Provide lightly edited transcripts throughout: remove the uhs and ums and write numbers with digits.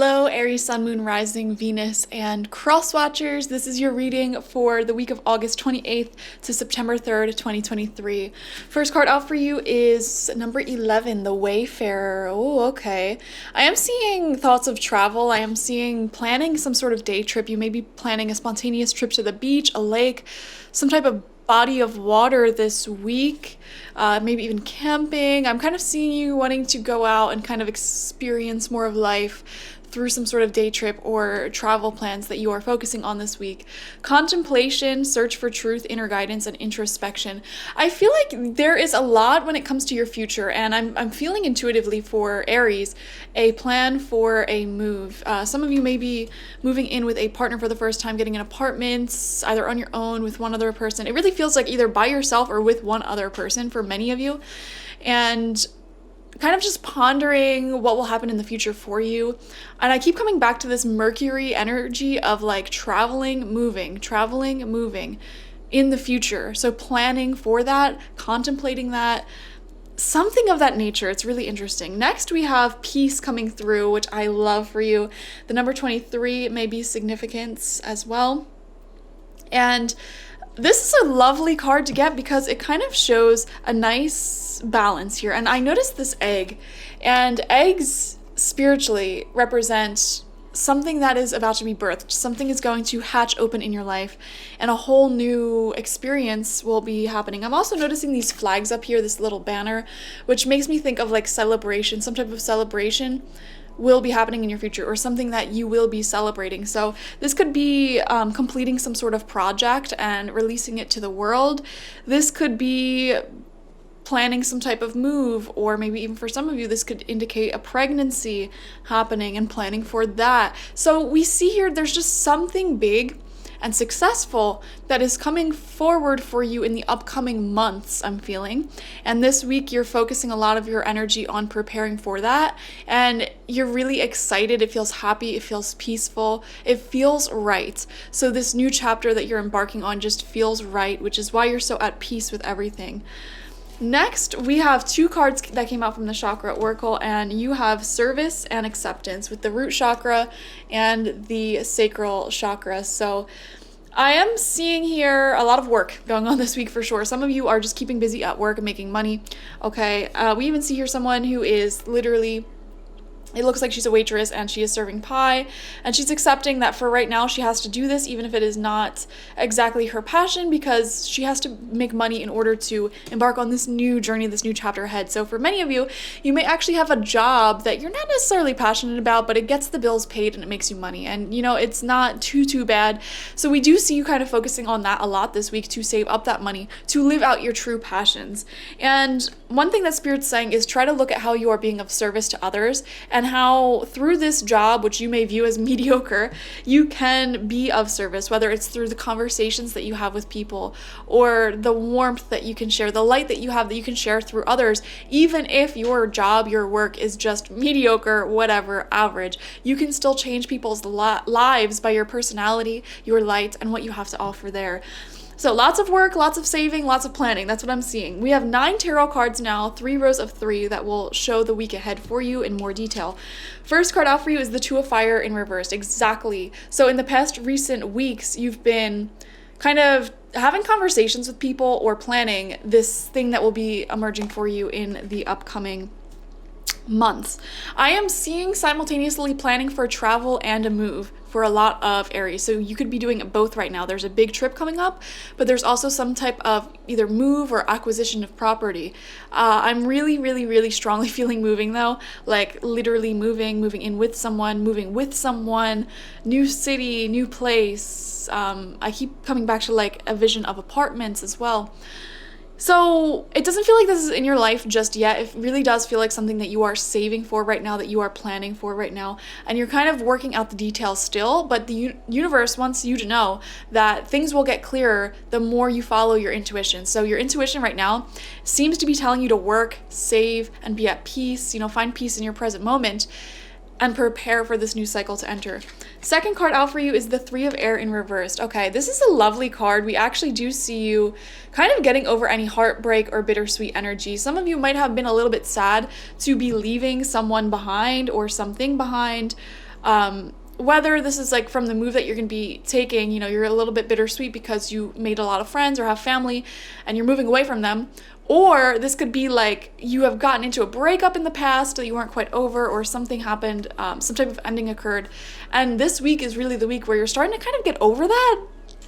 Hello, Aries, Sun, Moon, Rising, Venus, and Cross Watchers. This is your reading for the week of August 28th to September 3rd, 2023. First card out for you is number 11, the Wayfarer. Oh, okay. I am seeing thoughts of travel. I am seeing planning some sort of day trip. You may be planning a spontaneous trip to the beach, a lake, some type of body of water this week, maybe even camping. I'm kind of seeing you wanting to go out and kind of experience more of life through some sort of day trip or travel plans that you are focusing on this week. Contemplation, search for truth, inner guidance, and introspection. I feel like there is a lot when it comes to your future, and I'm feeling intuitively for Aries a plan for a move. Some of you may be moving in with a partner for the first time, getting an apartment, either on your own with one other person. It really feels like either by yourself or with one other person for many of you. And kind of just pondering what will happen in the future for you. And I keep coming back to this Mercury energy of like traveling, moving in the future. So planning for that, contemplating that, something of that nature. It's really interesting. Next, we have peace coming through, which I love for you. The number 23 may be significance as well. And this is a lovely card to get because it kind of shows a nice balance here. And I noticed this egg, and eggs spiritually represent something that is about to be birthed. Something is going to hatch open in your life, and a whole new experience will be happening. I'm also noticing these flags up here, this little banner, which makes me think of like celebration, some type of celebration will be happening in your future, or something that you will be celebrating. So this could be completing some sort of project and releasing it to the world. This could be planning some type of move, or maybe even for some of you, this could indicate a pregnancy happening and planning for that. So we see here there's just something big and successful that is coming forward for you in the upcoming months, I'm feeling. And this week you're focusing a lot of your energy on preparing for that, and you're really excited. It feels happy, it feels peaceful, it feels right. So this new chapter that you're embarking on just feels right, which is why you're so at peace with everything. Next, we have two cards that came out from the chakra oracle, and you have service and acceptance with the root chakra and the sacral chakra. So I am seeing here a lot of work going on this week for sure. Some of you are just keeping busy at work and making money. Okay, we even see here someone who is literally, it looks like she's a waitress and she is serving pie, and she's accepting that for right now she has to do this even if it is not exactly her passion, because she has to make money in order to embark on this new journey, this new chapter ahead. So for many of you, you may actually have a job that you're not necessarily passionate about, but it gets the bills paid and it makes you money, and you know, it's not too bad. So we do see you kind of focusing on that a lot this week to save up that money to live out your true passions. And one thing that Spirit's saying is try to look at how you are being of service to others, and how through this job, which you may view as mediocre, you can be of service, whether it's through the conversations that you have with people, or the warmth that you can share, the light that you have that you can share through others. Even if your job, your work is just mediocre, whatever, average, you can still change people's lives by your personality, your light, and what you have to offer there. So lots of work, lots of saving, lots of planning. That's what I'm seeing. We have 9 tarot cards now, 3 rows of 3 that will show the week ahead for you in more detail. First card out for you is the Two of Fire in reverse. Exactly. So in the past recent weeks, you've been kind of having conversations with people or planning this thing that will be emerging for you in the upcoming months. I am seeing simultaneously planning for travel and a move for a lot of Aries. So you could be doing both right now. There's a big trip coming up, but there's also some type of either move or acquisition of property. I'm really strongly feeling moving though, like literally moving in with someone, moving with someone, new city, new place. I keep coming back to like a vision of apartments as well. So it doesn't feel like this is in your life just yet. It really does feel like something that you are saving for right now, that you are planning for right now, and you're kind of working out the details still, but the universe wants you to know that things will get clearer the more you follow your intuition. So your intuition right now seems to be telling you to work, save, and be at peace, find peace in your present moment, and prepare for this new cycle to enter. Second card out for you is the Three of Air in reversed. Okay, this is a lovely card. We actually do see you kind of getting over any heartbreak or bittersweet energy. Some of you might have been a little bit sad to be leaving someone behind or something behind. Whether this is like from the move that you're going to be taking, you know, you're a little bit bittersweet because you made a lot of friends or have family and you're moving away from them. Or this could be like you have gotten into a breakup in the past that you weren't quite over, or something happened, some type of ending occurred. And this week is really the week where you're starting to kind of get over that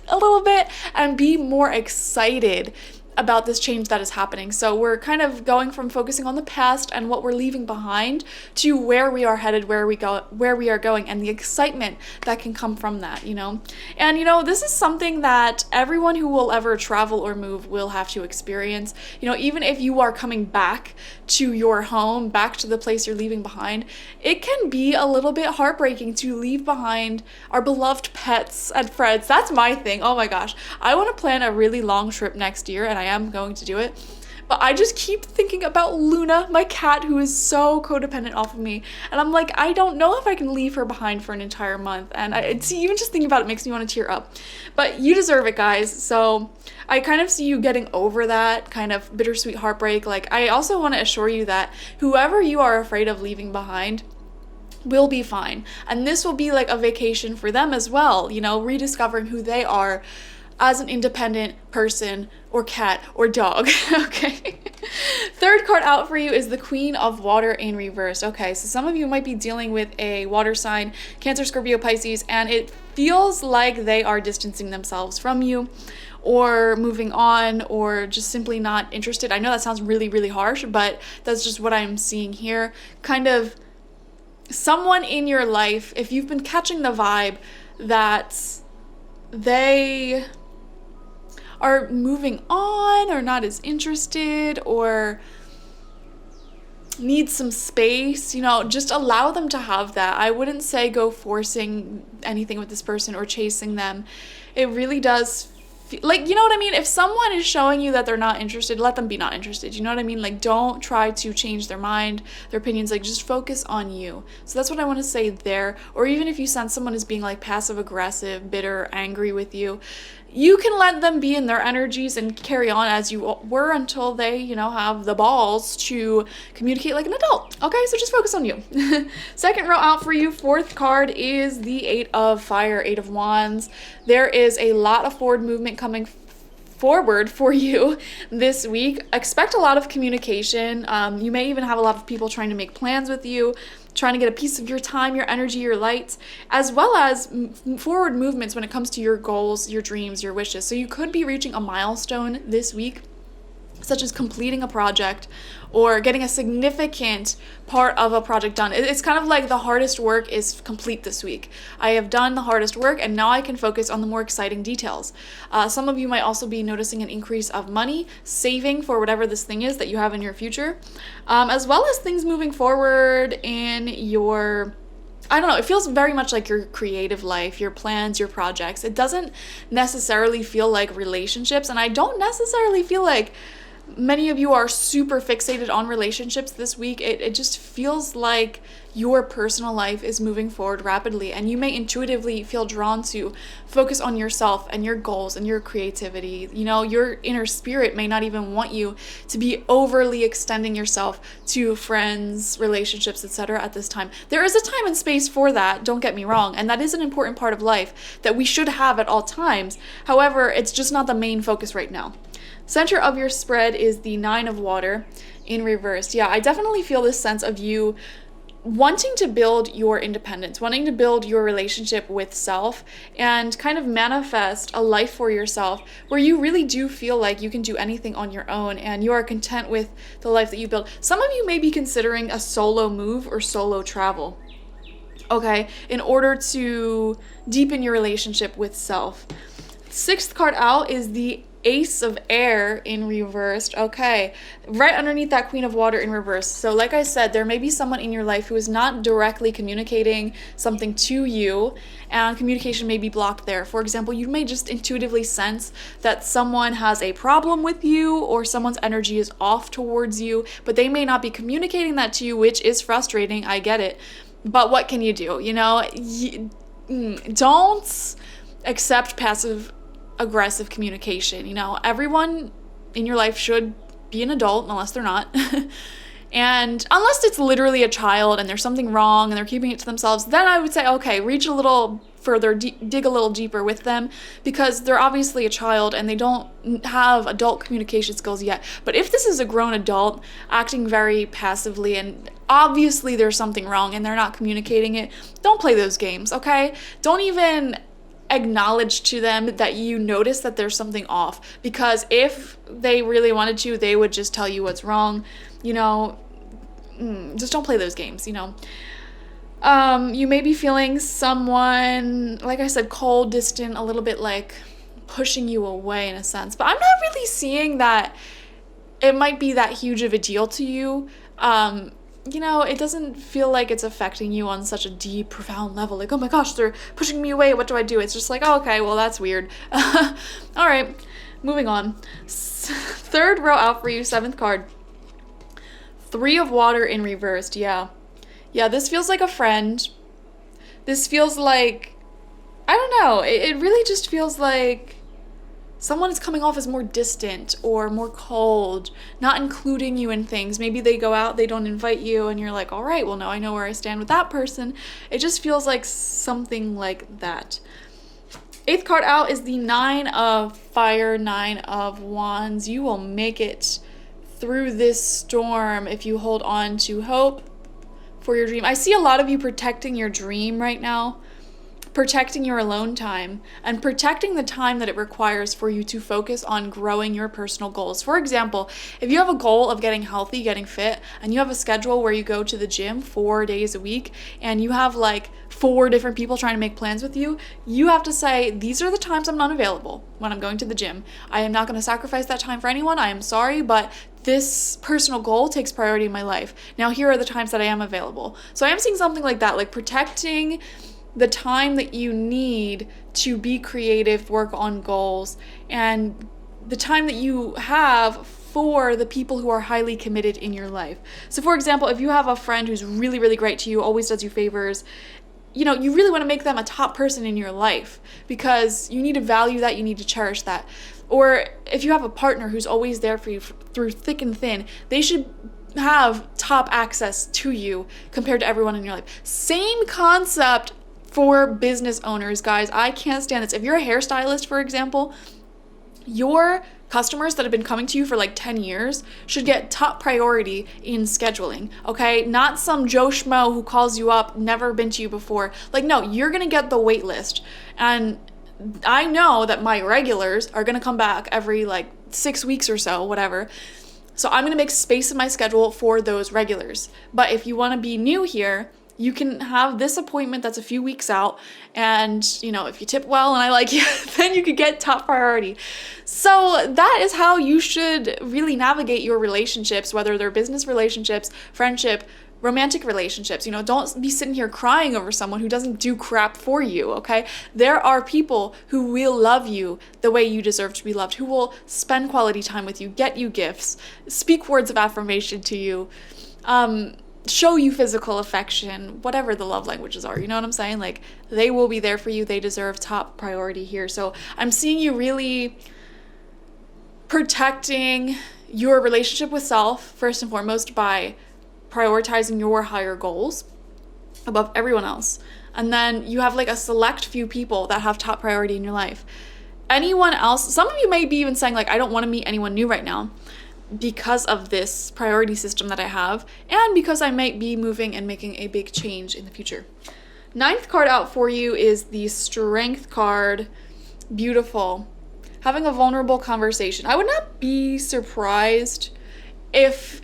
a little bit and be more excited about this change that is happening. So we're kind of going from focusing on the past and what we're leaving behind to where we are headed, where we are going, and the excitement that can come from that, you know. And you know, this is something that everyone who will ever travel or move will have to experience. You know, even if you are coming back to your home, back to the place you're leaving behind, it can be a little bit heartbreaking to leave behind our beloved pets and friends. That's my thing. Oh my gosh. I want to plan a really long trip next year, and I am going to do it. But I just keep thinking about Luna, my cat, who is so codependent off of me. And I'm like, I don't know if I can leave her behind for an entire month. And even just thinking about it makes me want to tear up. But you deserve it, guys. So I kind of see you getting over that kind of bittersweet heartbreak. Like, I also want to assure you that whoever you are afraid of leaving behind will be fine. And this will be like a vacation for them as well, you know, rediscovering who they are as an independent person or cat or dog. Okay. Third card out for you is the Queen of Water in reverse. Okay, so some of you might be dealing with a water sign, Cancer, Scorpio, Pisces, and it feels like they are distancing themselves from you or moving on or just simply not interested. I know that sounds really, really harsh, but that's just what I'm seeing here. Kind of someone in your life, if you've been catching the vibe that they are moving on or not as interested or need some space, you know, just allow them to have that. I wouldn't say go forcing anything with this person or chasing them. It really does like, you know what I mean? If someone is showing you that they're not interested, let them be not interested. You know what I mean? Like, don't try to change their mind, their opinions. Like, just focus on you. So that's what I want to say there. Or even if you sense someone is being like passive aggressive, bitter, angry with you, you can let them be in their energies and carry on as you were until they, you know, have the balls to communicate like an adult. Okay, so just focus on you. Second row out for you, fourth card is the Eight of Fire, Eight of Wands. There is a lot of forward movement coming forward for you this week. Expect a lot of communication. You may even have a lot of people trying to make plans with you, trying to get a piece of your time, your energy, your light, as well as forward movements when it comes to your goals, your dreams, your wishes. So you could be reaching a milestone this week, such as completing a project or getting a significant part of a project done. It's kind of like the hardest work is complete this week. I have done the hardest work and now I can focus on the more exciting details. Some of you might also be noticing an increase of money, saving for whatever this thing is that you have in your future, as well as things moving forward in your, I don't know, it feels very much like your creative life, your plans, your projects. It doesn't necessarily feel like relationships, and I don't necessarily feel like many of you are super fixated on relationships this week. It just feels like your personal life is moving forward rapidly, and you may intuitively feel drawn to focus on yourself and your goals and your creativity. You know, your inner spirit may not even want you to be overly extending yourself to friends, relationships, etc. at this time. There is a time and space for that, don't get me wrong, and that is an important part of life that we should have at all times. However, it's just not the main focus right now. Center of your spread is the Nine of Water in reverse. Yeah, I definitely feel this sense of you wanting to build your independence, wanting to build your relationship with self and kind of manifest a life for yourself where you really do feel like you can do anything on your own and you are content with the life that you build. Some of you may be considering a solo move or solo travel, okay, in order to deepen your relationship with self. Sixth card out is the Ace of Air in reversed. Okay, right underneath that Queen of Water in reverse. So like I said, there may be someone in your life who is not directly communicating something to you, and communication may be blocked there. For example, you may just intuitively sense that someone has a problem with you or someone's energy is off towards you, but they may not be communicating that to you, which is frustrating. I get it. But what can you do? You know, don't accept passive aggressive communication. You know, everyone in your life should be an adult unless they're not. And unless it's literally a child and there's something wrong and they're keeping it to themselves, then I would say, okay, reach a little further, dig a little deeper with them, because they're obviously a child and they don't have adult communication skills yet. But if this is a grown adult acting very passively and obviously there's something wrong and they're not communicating it, don't play those games, okay? Don't even acknowledge to them that you notice that there's something off, because if they really wanted to, they would just tell you what's wrong. Just don't play those games. You may be feeling someone, like I said, cold, distant, a little bit like pushing you away in a sense, but I'm not really seeing that it might be that huge of a deal to you. It doesn't feel like it's affecting you on such a deep, profound level. Like, oh my gosh, they're pushing me away. What do I do? It's just like, oh, okay, well, that's weird. All right, moving on. Third row out for you, 7th card. 3 of water in reversed. Yeah, this feels like a friend. This feels like, I don't know. It really just feels like someone is coming off as more distant or more cold, not including you in things. Maybe they go out, they don't invite you, and you're like, all right, well, now I know where I stand with that person. It just feels like something like that. 8th card out is the 9 of fire, 9 of wands. You will make it through this storm if you hold on to hope for your dream. I see a lot of you protecting your dream right now, protecting your alone time, and protecting the time that it requires for you to focus on growing your personal goals. For example, if you have a goal of getting healthy, getting fit, and you have a schedule where you go to the gym 4 days a week, and you have like 4 different people trying to make plans with you, you have to say, these are the times I'm not available when I'm going to the gym. I am not going to sacrifice that time for anyone. I am sorry, but this personal goal takes priority in my life. Now, here are the times that I am available. So I am seeing something like that, like protecting the time that you need to be creative, work on goals, and the time that you have for the people who are highly committed in your life. So for example, if you have a friend who's really, really great to you, always does you favors, you really want to make them a top person in your life, because you need to value that, you need to cherish that. Or if you have a partner who's always there for you through thick and thin, they should have top access to you compared to everyone in your life. Same concept for business owners, guys. I can't stand this. If you're a hairstylist, for example, your customers that have been coming to you for like 10 years should get top priority in scheduling, okay? Not some Joe Schmo who calls you up, never been to you before. Like, no, you're gonna get the wait list. And I know that my regulars are gonna come back every like 6 weeks or so, whatever. So I'm gonna make space in my schedule for those regulars. But if you wanna be new here, you can have this appointment that's a few weeks out, and if you tip well and I like you, then you could get top priority. So that is how you should really navigate your relationships, whether they're business relationships, friendship, romantic relationships. Don't be sitting here crying over someone who doesn't do crap for you, okay? There are people who will love you the way you deserve to be loved, who will spend quality time with you, get you gifts, speak words of affirmation to you, show you physical affection, whatever the love languages are, you know what I'm saying? Like, they will be there for you. They deserve top priority here. So I'm seeing you really protecting your relationship with self, first and foremost, by prioritizing your higher goals above everyone else. And then you have like a select few people that have top priority in your life. Anyone else, some of you may be even saying like, I don't want to meet anyone new right now, because of this priority system that I have, and because I might be moving and making a big change in the future. 9th card out for you is the Strength card. Beautiful. Having a vulnerable conversation. I would not be surprised if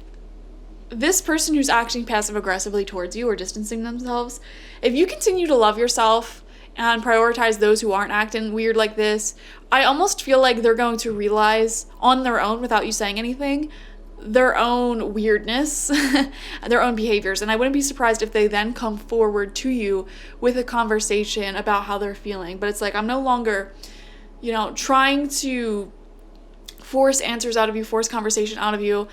this person who's acting passive aggressively towards you or distancing themselves, if you continue to love yourself and prioritize those who aren't acting weird like this, I almost feel like they're going to realize on their own, without you saying anything, their own weirdness, their own behaviors. And I wouldn't be surprised if they then come forward to you with a conversation about how they're feeling. But it's like, I'm no longer, trying to force answers out of you, force conversation out of you.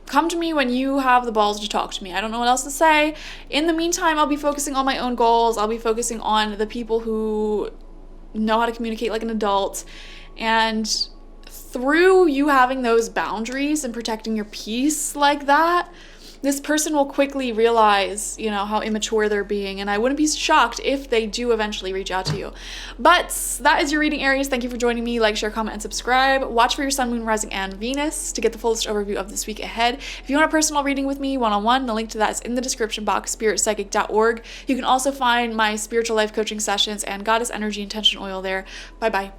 Come to me when you have the balls to talk to me. I don't know what else to say. In the meantime, I'll be focusing on my own goals. I'll be focusing on the people who know how to communicate like an adult. And through you having those boundaries and protecting your peace like that, this person will quickly realize, you know, how immature they're being, and I wouldn't be shocked if they do eventually reach out to you. But that is your reading, Aries. Thank you for joining me. Like, share, comment, and subscribe. Watch for your sun, moon, rising, and Venus to get the fullest overview of this week ahead. If you want a personal reading with me one-on-one, the link to that is in the description box, spiritpsychic.org. You can also find my spiritual life coaching sessions and goddess energy intention oil there. Bye-bye.